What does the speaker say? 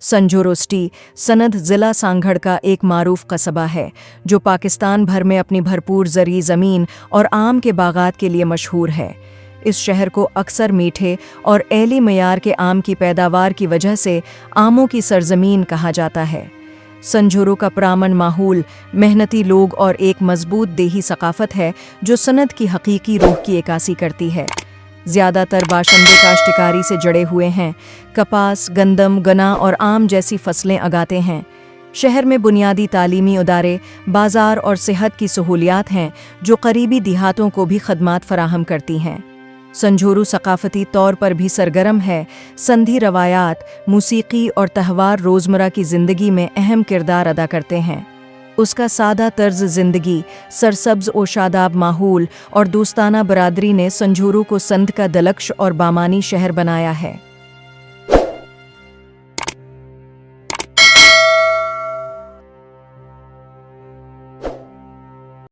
संजोरो city सनद ज़िला सांगड़ का एक मारूफ कस्बा है जो पाकिस्तान भर में अपनी भरपूर ज़री ज़मीन और आम के बागात के लिए मशहूर है। इस शहर को अक्सर मीठे और एली मयार के आम की पैदावार की वजह से आमों की सरजमीन कहा जाता है। संजोरो का पुरअमन माहौल, मेहनती लोग और एक मजबूत देही सकाफत है जो सनद की हकीकी रूह की इक्कासी करती है। ज़्यादातर बाशिंदे काश्तकारी से जड़े हुए हैं, कपास, गंदम, गन्ना और आम जैसी फसलें उगाते हैं। शहर में बुनियादी तालीमी इदारे, बाज़ार और सेहत की सहूलियात हैं जो करीबी देहातों को भी खदमात फराहम करती हैं। संजोरो सकाफती तौर पर भी सरगर्म है। संधी रवायात, मूसीकी और तहवार रोज़मर्रा की ज़िंदगी में अहम किरदार अदा करते हैं। उसका सादा तर्ज ज़िंदगी, सरसब्ज़ और शादाब माहौल और दोस्ताना बरादरी ने संजोरो को संध का दिलकश और बामानी शहर बनाया है।